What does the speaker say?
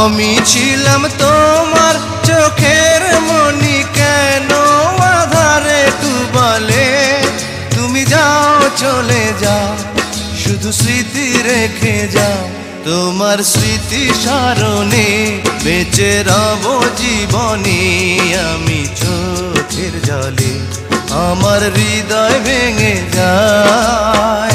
আমি ছিলাম তোমার চোখের মনি, কেন আধারে ডুবালে? তুমি যাও চলে যাও, শুধু স্মৃতি রেখে যাও। তোমার স্মৃতি স্মরণে বেঁচে রব জীবনে। আমি চোখের জলে আমার হৃদয় ভেঙে যায়।